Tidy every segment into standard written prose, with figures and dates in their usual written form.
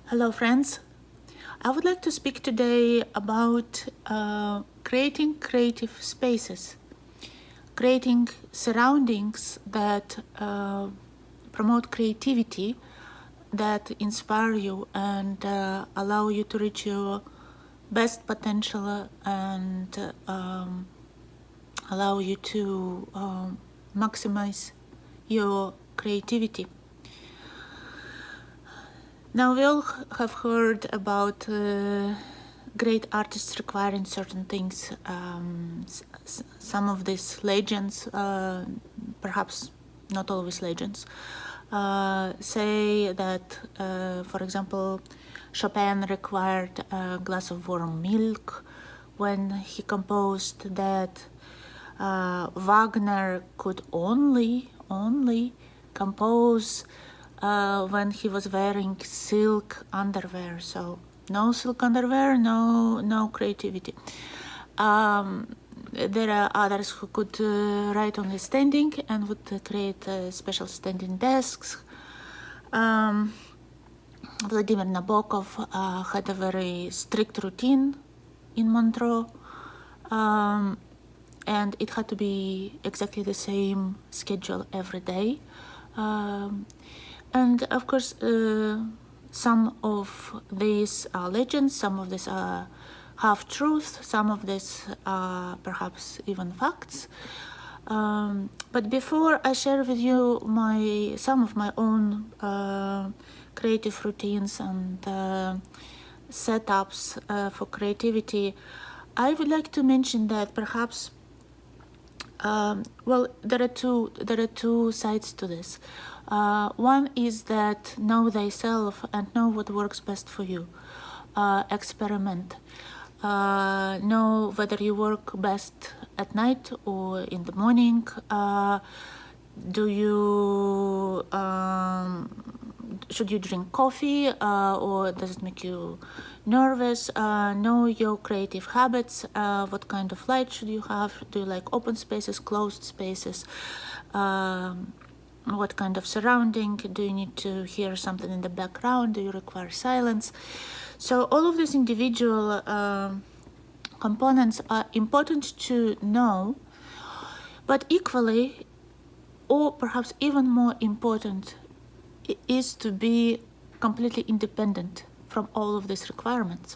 Hello, friends. I would like to speak today about creating creative spaces, creating surroundings that promote creativity, that inspire you and allow you to reach your best potential and allow you to maximize your creativity. Now, we all have heard about great artists requiring certain things. Some of these legends, perhaps not always legends, say that, for example, Chopin required a glass of warm milk when he composed, that Wagner could only compose when he was wearing silk underwear. So no silk underwear, no creativity. There are others who could write only standing and would create special standing desks. Vladimir Nabokov had a very strict routine in Montreux, and it had to be exactly the same schedule every day. And of course, some of these are legends, some of these are half-truth, some of these are perhaps even facts. But before I share with you some of my own creative routines and setups for creativity, I would like to mention that perhaps there are two sides to this. One is that know thyself and know what works best for you. Experiment. Know whether you work best at night or in the morning. Should you drink coffee or does it make you nervous? Know your creative habits. What kind of light should you have? Do you like open spaces, closed spaces? What kind of surrounding? Do you need to hear something in the background? Do you require silence? So all of these individual components are important to know, but equally, or perhaps even more important, is to be completely independent from all of these requirements.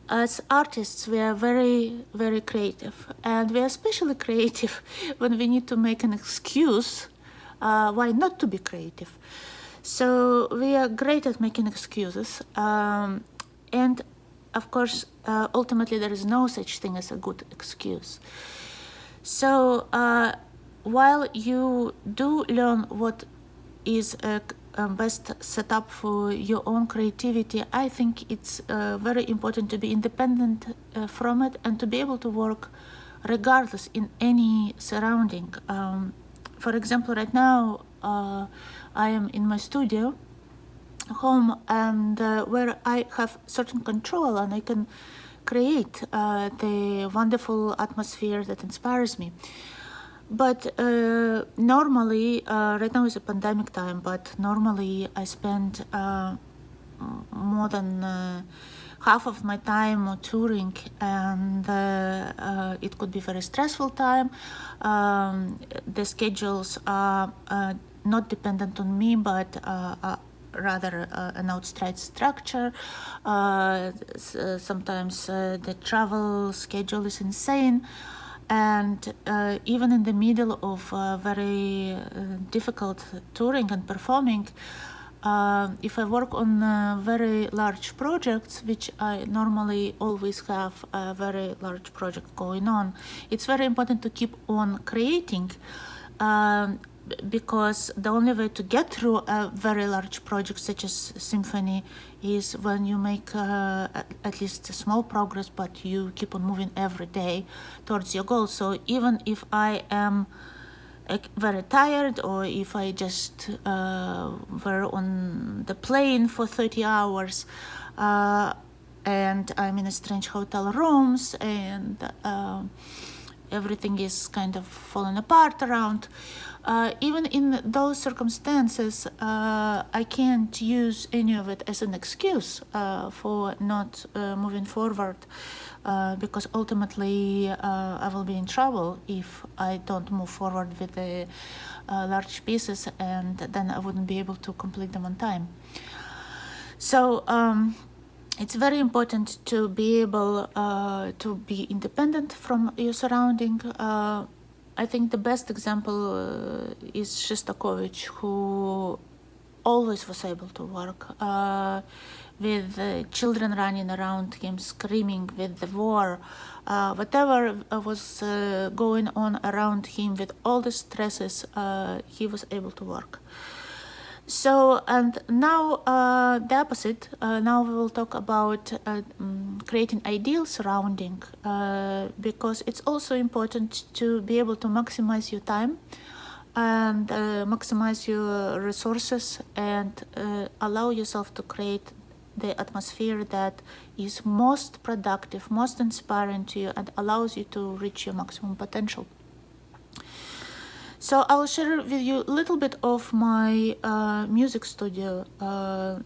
As artists, we are very, very creative, and we are especially creative when we need to make an excuse why not to be creative. So we are great at making excuses, and of course, ultimately there is no such thing as a good excuse. So while you do learn what is a best setup for your own creativity, I think it's very important to be independent from it and to be able to work regardless in any surrounding. For example, right now I am in my studio home, and where I have certain control and I can create the wonderful atmosphere that inspires me. But normally, right now is a pandemic time, but normally I spend more than half of my time touring, and it could be very stressful time. The schedules are not dependent on me, but rather an outside structure. Sometimes the travel schedule is insane. And even in the middle of very difficult touring and performing, if I work on very large projects, which I normally always have a very large project going on, it's very important to keep on creating, because the only way to get through a very large project such as symphony is when you make at least a small progress, but you keep on moving every day towards your goal. So even if I am very tired, or if I just were on the plane for 30 hours and I'm in a strange hotel rooms, and everything is kind of falling apart around. Even in those circumstances, I can't use any of it as an excuse for not moving forward, because ultimately I will be in trouble if I don't move forward with the large pieces, and then I wouldn't be able to complete them on time. So it's very important to be able to be independent from your surrounding. I think the best example is Shostakovich, who always was able to work with children running around him screaming with the war, whatever was going on around him with all the stresses, he was able to work. So, and now the opposite, now we will talk about creating ideal surrounding, because it's also important to be able to maximize your time and maximize your resources, and allow yourself to create the atmosphere that is most productive, most inspiring to you, and allows you to reach your maximum potential. So I'll share with you a little bit of my music studio.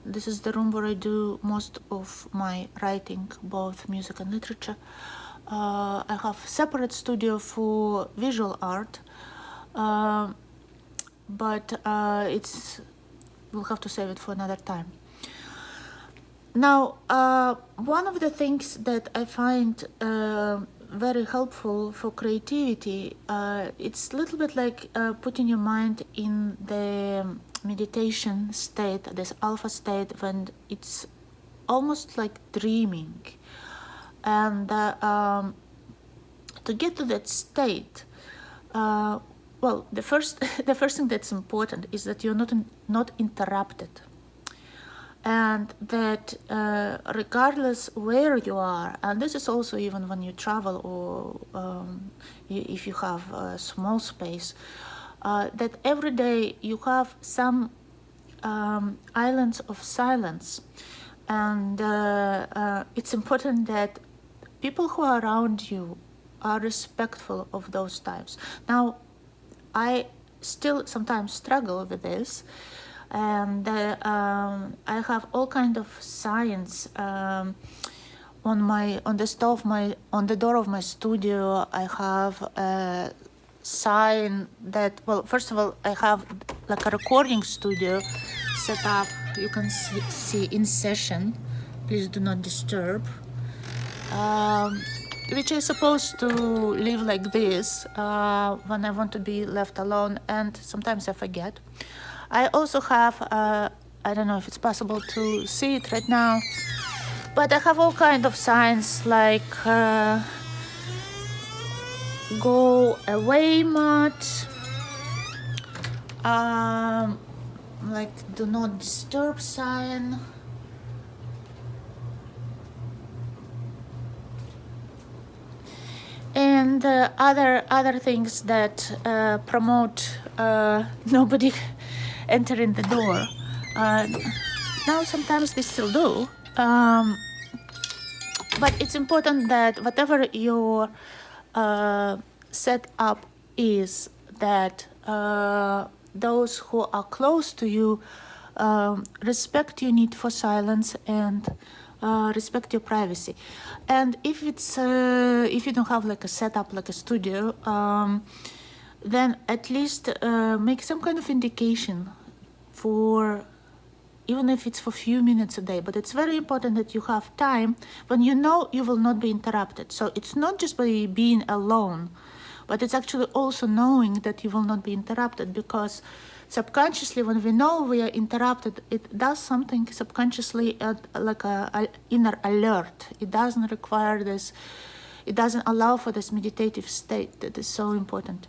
This is the room where I do most of my writing, both music and literature. I have a separate studio for visual art, but we'll have to save it for another time. Now, one of the things that I find very helpful for creativity, it's a little bit like putting your mind in the meditation state, this alpha state, when it's almost like dreaming. And to get to that state, well, the first thing that's important is that you're not interrupted. And that regardless where you are, and this is also even when you travel or if you have a small space, that every day you have some islands of silence. And it's important that people who are around you are respectful of those times. Now, I still sometimes struggle with this. And I have all kind of signs on the door of my studio. I have a sign that, well, first of all, I have like a recording studio set up. You can see in session, please do not disturb, which I supposed to leave like this when I want to be left alone, and sometimes I forget. I also have, I don't know if it's possible to see it right now, but I have all kind of signs like go away mat, like do not disturb sign, and other things that promote nobody entering the door. Now sometimes they still do, but it's important that whatever your setup is, that those who are close to you respect your need for silence and respect your privacy. And if it's if you don't have like a setup like a studio, then at least make some kind of indication for, even if it's for a few minutes a day, but it's very important that you have time when you know you will not be interrupted. So it's not just by being alone, but it's actually also knowing that you will not be interrupted, because subconsciously when we know we are interrupted, it does something subconsciously like a inner alert. It doesn't require this, it doesn't allow for this meditative state that is so important.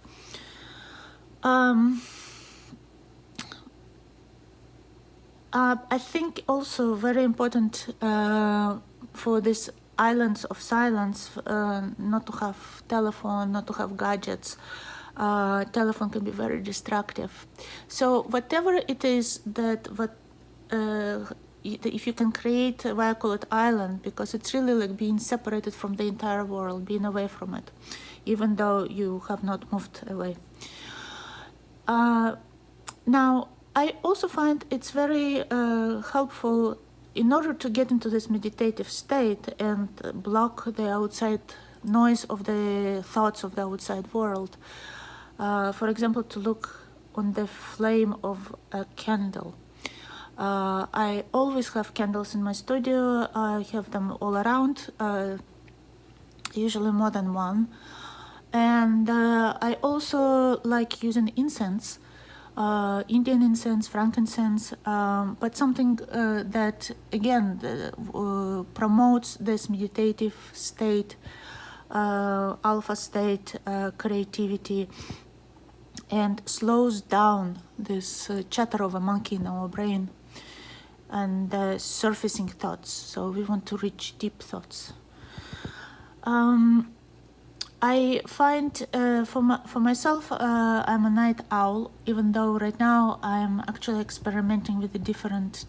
I think also very important for this islands of silence, not to have telephone, not to have gadgets. Telephone can be very destructive. So whatever it is that if you can create, why I call it island, because it's really like being separated from the entire world, being away from it. even though you have not moved away. Now, I also find it's very helpful in order to get into this meditative state and block the outside noise of the thoughts of the outside world. For example, to look on the flame of a candle. I always have candles in my studio. I have them all around, usually more than one. And I also like using incense, Indian incense, frankincense, but something that, again, promotes this meditative state, alpha state, creativity, and slows down this chatter of a monkey in our brain and surfacing thoughts. So we want to reach deep thoughts. I find for myself, I'm a night owl, even though right now I'm actually experimenting with the different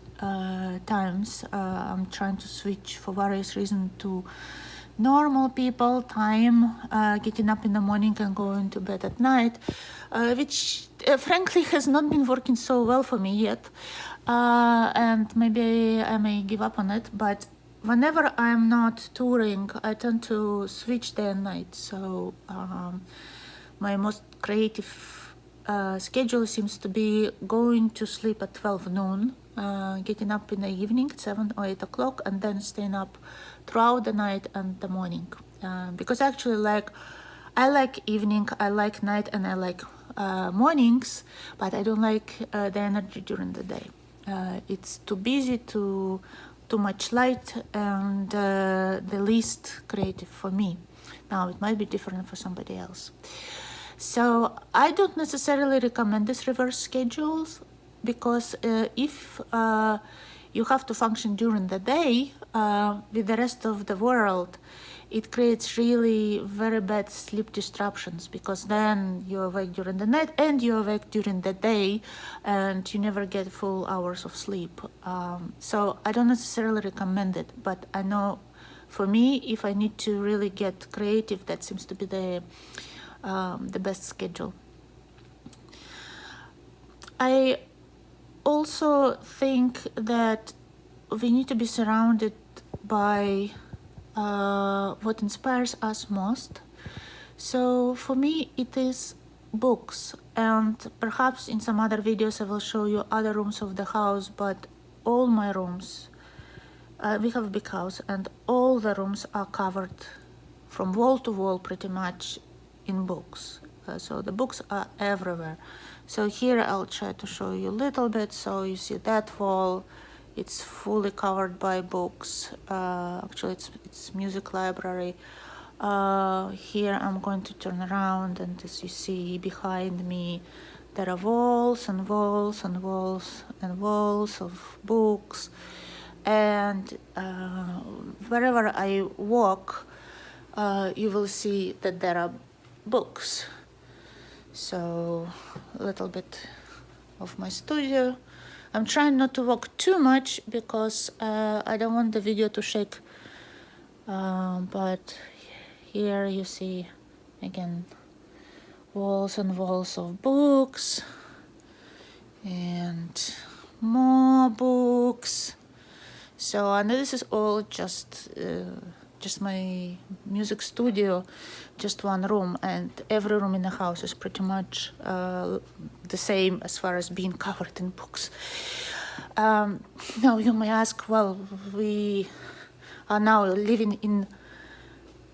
times. I'm trying to switch for various reasons to normal people time, getting up in the morning and going to bed at night, which frankly has not been working so well for me yet. And maybe I may give up on it, but whenever I'm not touring, I tend to switch day and night. So my most creative schedule seems to be going to sleep at 12 noon, getting up in the evening at 7 or 8 o'clock, and then staying up throughout the night and the morning. Because actually, I like evening, I like night, and I like mornings, but I don't like the energy during the day. It's too busy, too much light, and the least creative for me. Now, it might be different for somebody else. So I don't necessarily recommend these reverse schedules, because if you have to function during the day with the rest of the world, it creates really very bad sleep disruptions, because then you awake during the night and you awake during the day, and you never get full hours of sleep. So I don't necessarily recommend it, but I know for me, if I need to really get creative, that seems to be the best schedule. I also think that we need to be surrounded by what inspires us most. So for me, it is books, and perhaps in some other videos I will show you other rooms of the house, but all my rooms, we have a big house, and all the rooms are covered from wall to wall pretty much in books. So the books are everywhere. So here I'll try to show you a little bit. So you see that wall, it's fully covered by books. Actually, it's music library. Here I'm going to turn around, and as you see behind me, there are walls and walls and walls and walls of books. And wherever I walk, you will see that there are books. So a little bit of my studio. I'm trying not to walk too much because I don't want the video to shake. But here you see, again, walls and walls of books and more books. So, and this is all just my music studio, just one room, and every room in the house is pretty much the same as far as being covered in books. Now you may ask, well, we are now living in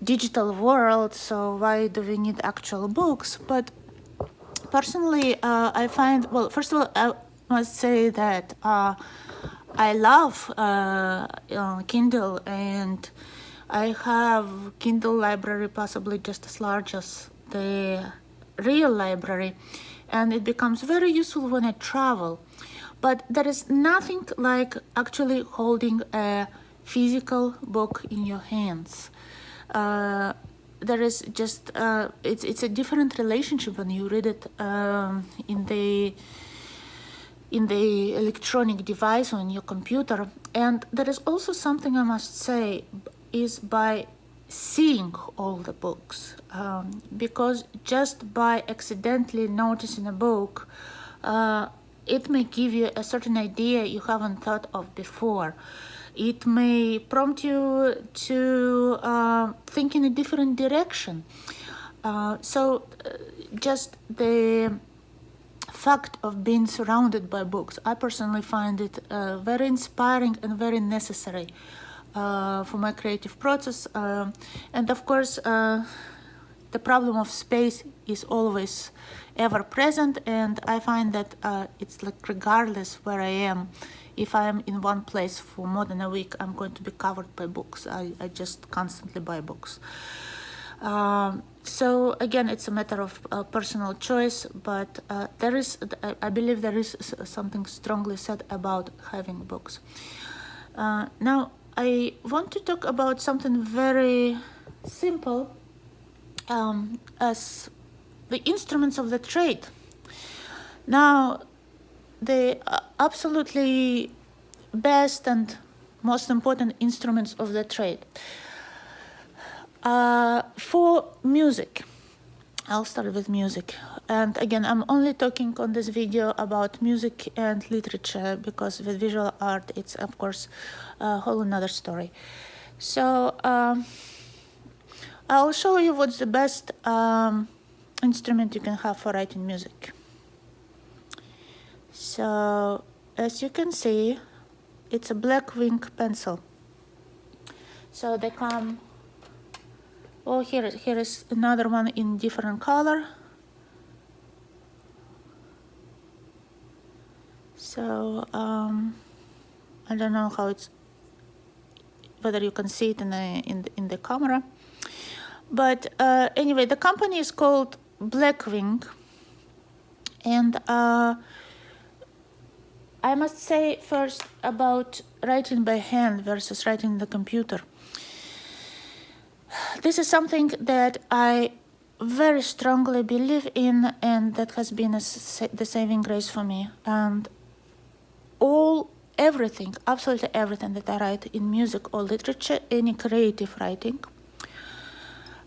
digital world, so why do we need actual books? But personally, I find, well, first of all, I must say that I love Kindle, and I have Kindle library possibly just as large as the real library, and it becomes very useful when I travel. But there is nothing like actually holding a physical book in your hands. There is just it's a different relationship when you read it in the electronic device or in your computer. And there is also something I must say is by seeing all the books, because just by accidentally noticing a book, it may give you a certain idea you haven't thought of before. It may prompt you to think in a different direction. Just the fact of being surrounded by books, I personally find it very inspiring and very necessary for my creative process. And of course, the problem of space is always ever present, and I find that it's like regardless where I am, if I am in one place for more than a week, I'm going to be covered by books. I just constantly buy books. So again, it's a matter of personal choice, but I believe there is something strongly said about having books. Now, I want to talk about something very simple, as the instruments of the trade. Now, the absolutely best and most important instruments of the trade. For music, I'll start with music. And again, I'm only talking on this video about music and literature, because with visual art, it's of course a whole another story. So I'll show you what's the best instrument you can have for writing music. So as you can see, it's a black wing pencil. So they come. Oh, here is another one in different color. So I don't know whether you can see it in the camera. But anyway, the company is called Blackwing, and I must say first about writing by hand versus writing in the computer. This is something that I very strongly believe in, and that has been the saving grace for me. And absolutely everything that I write in music or literature, any creative writing,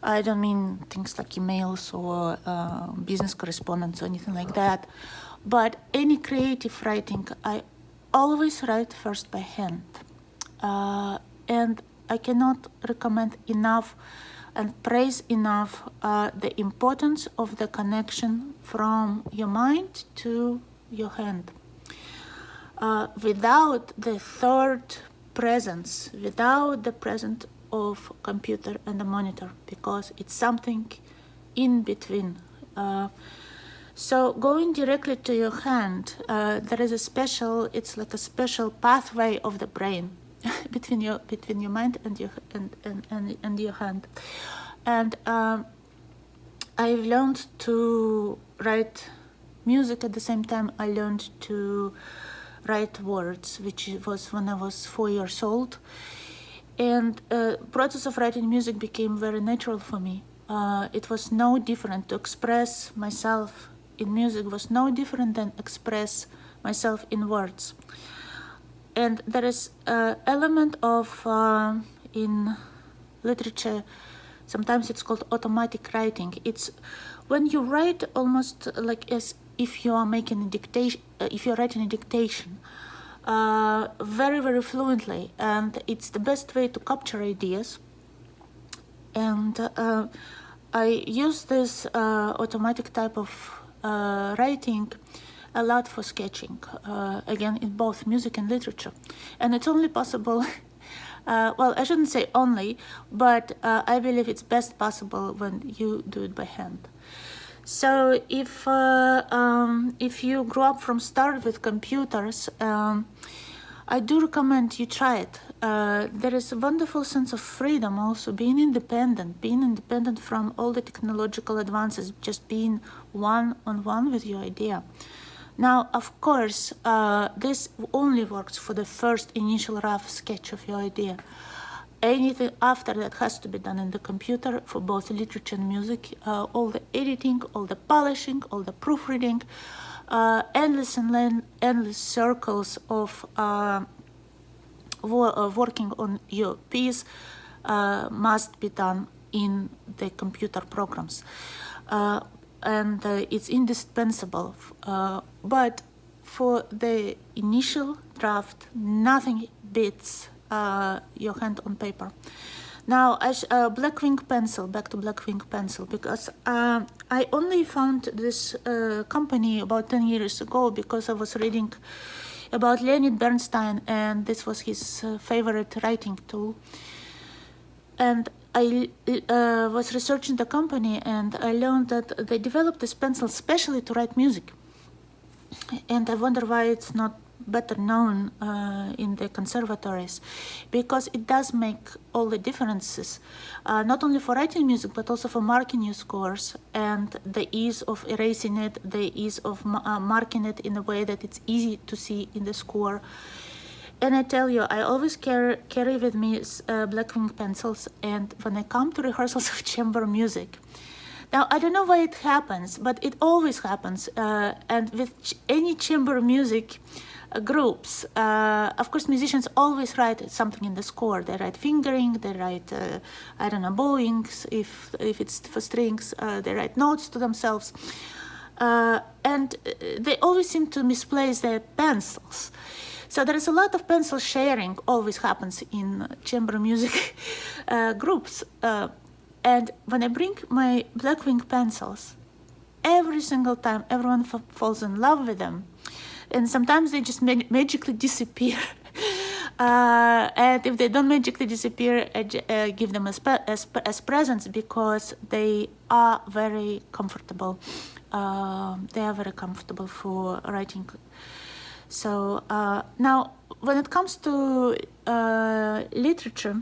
I don't mean things like emails or business correspondence or anything like that, but any creative writing, I always write first by hand. And I cannot recommend enough and praise enough the importance of the connection from your mind to your hand. Without the third presence, without the presence of computer and the monitor, because it's something in between. So going directly to your hand, there is it's like a special pathway of the brain between your mind and your hand. And I've learned to write music at the same time I learned to write words, which was when I was 4 years old. And process of writing music became very natural for me. It was no different. To express myself in music was no different than express myself in words. And there is an element of, in literature, sometimes it's called automatic writing. It's when you write almost like as if you are making a dictation, if you're writing a dictation, very, very fluently. And it's the best way to capture ideas. And I use this automatic type of writing a lot for sketching, again, in both music and literature. And it's only possible, well, I shouldn't say only, but I believe it's best possible when you do it by hand. So if you grew up from start with computers, I do recommend you try it. There is a wonderful sense of freedom also, being independent from all the technological advances, just being one-on-one with your idea. Now, of course, this only works for the first initial rough sketch of your idea. Anything after that has to be done in the computer for both literature and music. All the editing, all the polishing, all the proofreading, endless circles of working on your piece must be done in the computer programs. And it's indispensable. But for the initial draft, nothing beats your hand on paper. Now, Blackwing pencil, back to Blackwing pencil, because I only found this company about 10 years ago because I was reading about Leonid Bernstein, and this was his favorite writing tool. And I was researching the company, and I learned that they developed this pencil specially to write music. And I wonder why it's not better known in the conservatories, because it does make all the differences, not only for writing music, but also for marking your scores, and the ease of erasing it, the ease of marking it in a way that it's easy to see in the score. And I tell you, I always carry with me Blackwing pencils, and when I come to rehearsals of chamber music, now, I don't know why it happens, but it always happens. And with any chamber music groups, of course, musicians always write something in the score. They write fingering, they write, I don't know, bowings, if it's for strings, they write notes to themselves. And they always seem to misplace their pencils. So there is a lot of pencil sharing always happens in chamber music groups. And when I bring my Blackwing pencils, every single time everyone falls in love with them. And sometimes they just magically disappear. And if they don't magically disappear, I give them as presents, because they are very comfortable. They are very comfortable for writing. So now, when it comes to literature,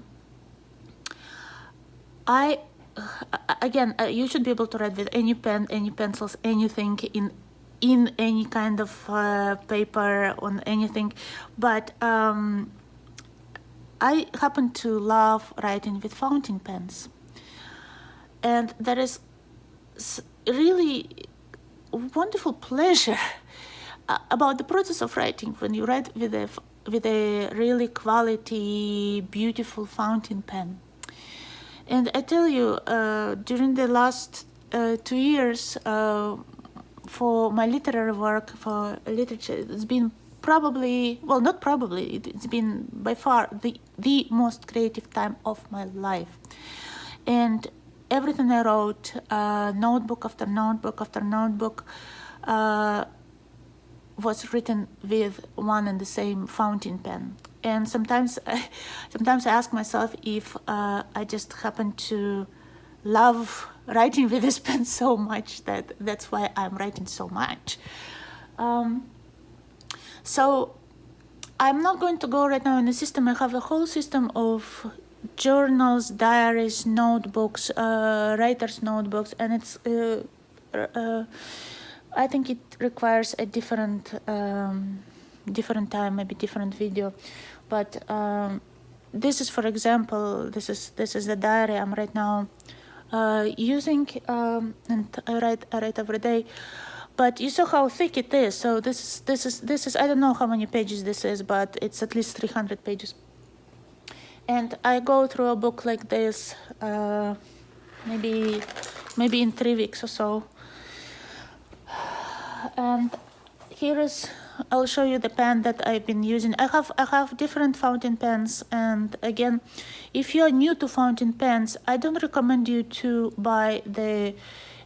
again, you should be able to write with any pen, any pencils, anything in any kind of paper, on anything. But I happen to love writing with fountain pens. And there is really wonderful pleasure about the process of writing when you write with a really quality, beautiful fountain pen. And I tell you, during the last 2 years, for my literary work, for literature, it's been probably, well, not probably, it's been by far the most creative time of my life. And everything I wrote, notebook after notebook after notebook, was written with one and the same fountain pen. And sometimes I ask myself if I just happen to love writing with this pen so much that's why I'm writing so much. So I'm not going to go right now in the system. I have a whole system of journals, diaries, notebooks, writer's notebooks, and it's I think it requires a different time, maybe different video. But this is, for example, this is the diary I'm right now using, and I write every day. But you saw how thick it is. So this is I don't know how many pages this is, but it's at least 300 pages. And I go through a book like this, maybe in 3 weeks or so. And here is, I'll show you the pen that I've been using. I have different fountain pens, and again, if you are new to fountain pens, I don't recommend you to buy the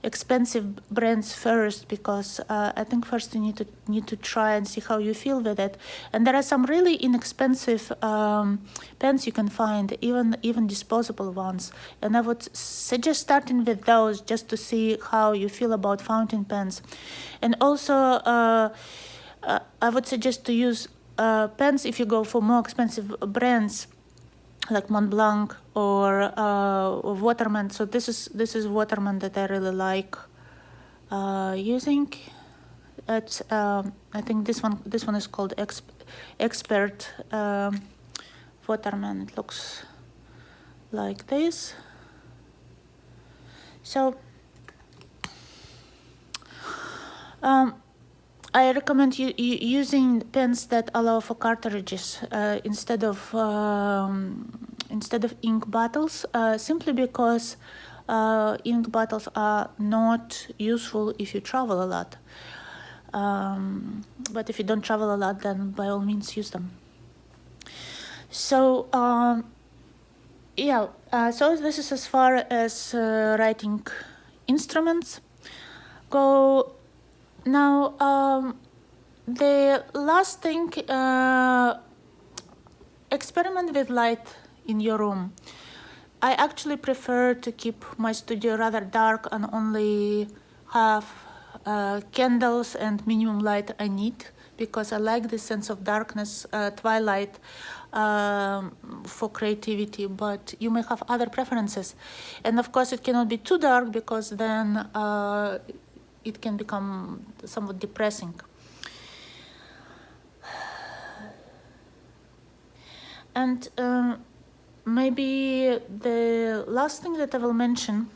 expensive brands first, because I think first you need to try and see how you feel with it. And there are some really inexpensive pens you can find, even disposable ones. And I would suggest starting with those just to see how you feel about fountain pens. And also, I would suggest to use pens if you go for more expensive brands, like Mont Blanc or Waterman. So this is Waterman that I really like using. It's I think this one is called Expert Waterman. It looks like this. So I recommend you using pens that allow for cartridges instead of instead of ink bottles, simply because ink bottles are not useful if you travel a lot. But if you don't travel a lot, then by all means use them. So so this is as far as writing instruments go. Now the last thing, experiment with light in your room. I actually prefer to keep my studio rather dark and only have candles and minimum light I need, because I like the sense of darkness, twilight, for creativity, but you may have other preferences. And of course it cannot be too dark, because then it can become somewhat depressing. And maybe the last thing that I will mention,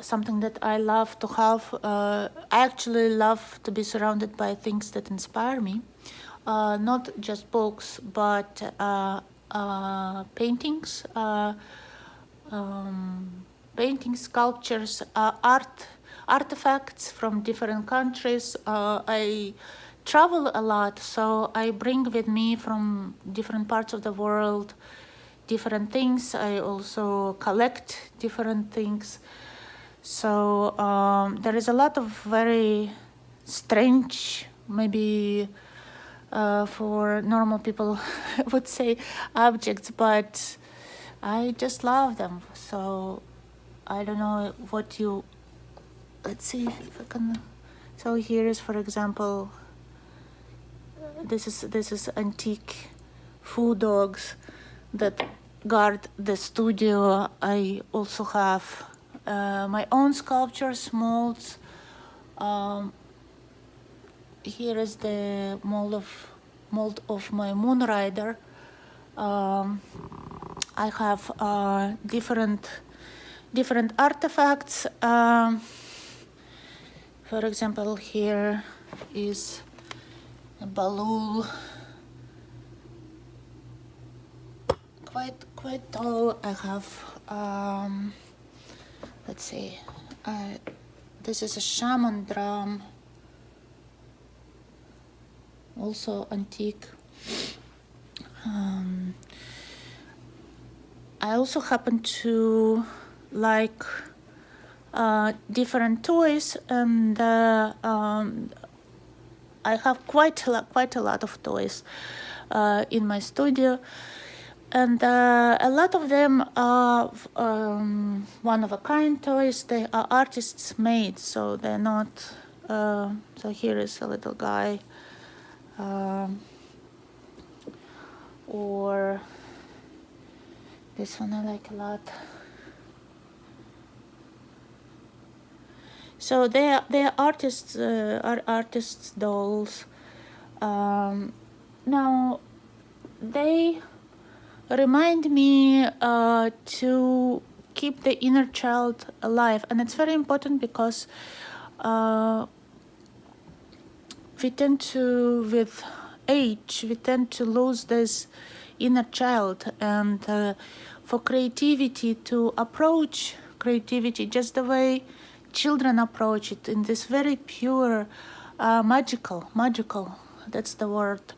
something that I love to have, I actually love to be surrounded by things that inspire me, not just books, but paintings, paintings, sculptures, artifacts from different countries. I travel a lot, so I bring with me from different parts of the world different things. I also collect different things. So there is a lot of very strange, maybe for normal people would say objects, but I just love them. So I don't know what you, let's see if I can. So here is, for example, this is antique food dogs that guard the studio. I also have my own sculptures, molds. Here is the mold of my moon rider. I have different artifacts. For example, here is a balloon, quite tall. I have let's see, this is a shaman drum, also antique. I also happen to like different toys, and I have quite a lot of toys in my studio, and a lot of them are one-of-a-kind toys. They are artists made, so they're not. So here is a little guy, or this one I like a lot. So they are artists, artists' dolls. Now they remind me to keep the inner child alive, and it's very important because we tend to, with age, we tend to lose this inner child, and for creativity to approach creativity just the way children approach it, in this very pure, magical, that's the word,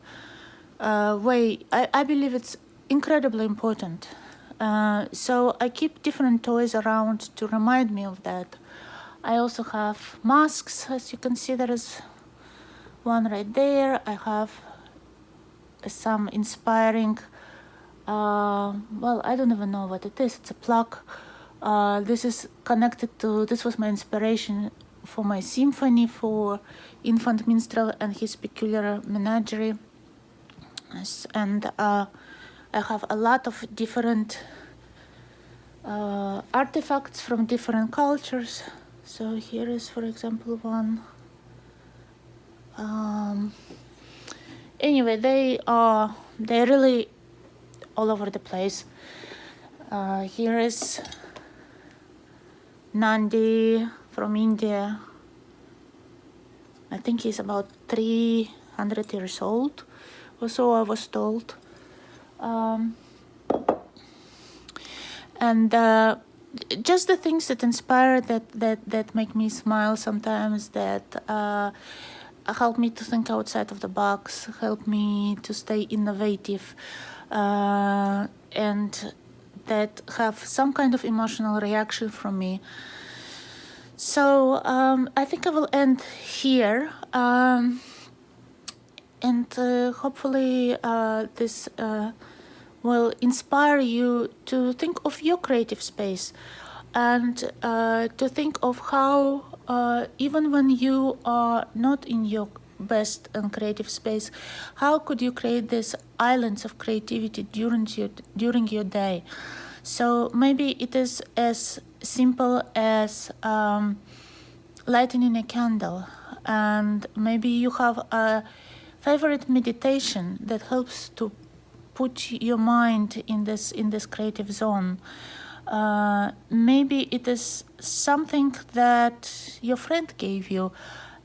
way, I believe it's incredibly important. So I keep different toys around to remind me of that. I also have masks, as you can see, there is one right there. I have some inspiring, well, I don't even know what it is. It's a plaque. This is connected to, this was my inspiration for my symphony for Infant Minstrel and his peculiar menagerie. And I have a lot of different artifacts from different cultures. So here is, for example, one. Anyway, they're really all over the place. Here is Nandi from India. I think he's about 300 years old, or so I was told. And just the things that inspire, that make me smile sometimes, that help me to think outside of the box, help me to stay innovative, and that have some kind of emotional reaction from me. So I think I will end here, and hopefully this will inspire you to think of your creative space, and to think of how even when you are not in your best and creative space, how could you create these islands of creativity during your day. So maybe it is as simple as lighting a candle, and maybe you have a favorite meditation that helps to put your mind in this creative zone. Maybe it is something that your friend gave you,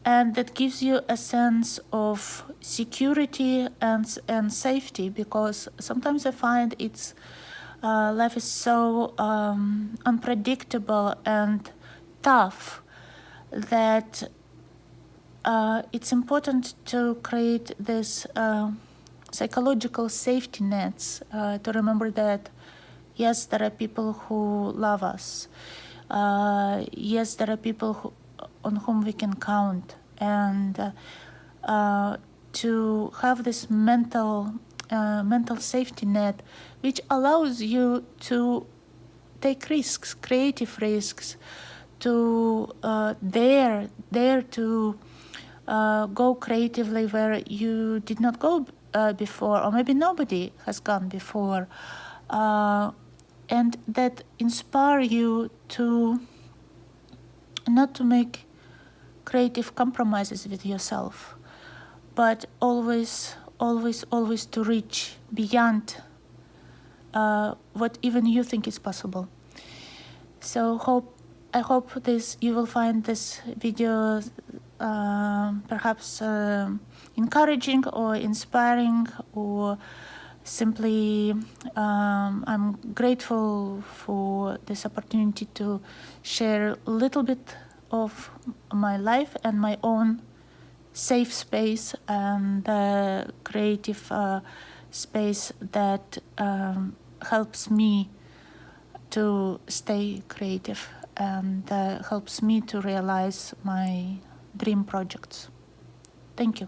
and that gives you a sense of security and safety, because sometimes I find it's life is so unpredictable and tough that it's important to create this psychological safety nets, to remember that yes, there are people who love us. Yes, there are people on whom we can count, and to have this mental safety net, which allows you to take risks, creative risks, to dare to go creatively where you did not go before, or maybe nobody has gone before, and that inspire you to not to make creative compromises with yourself, but always to reach beyond what even you think is possible. So I hope you will find this video perhaps encouraging or inspiring, or simply I'm grateful for this opportunity to share a little bit of my life and my own safe space and creative space that helps me to stay creative and helps me to realize my dream projects. Thank you.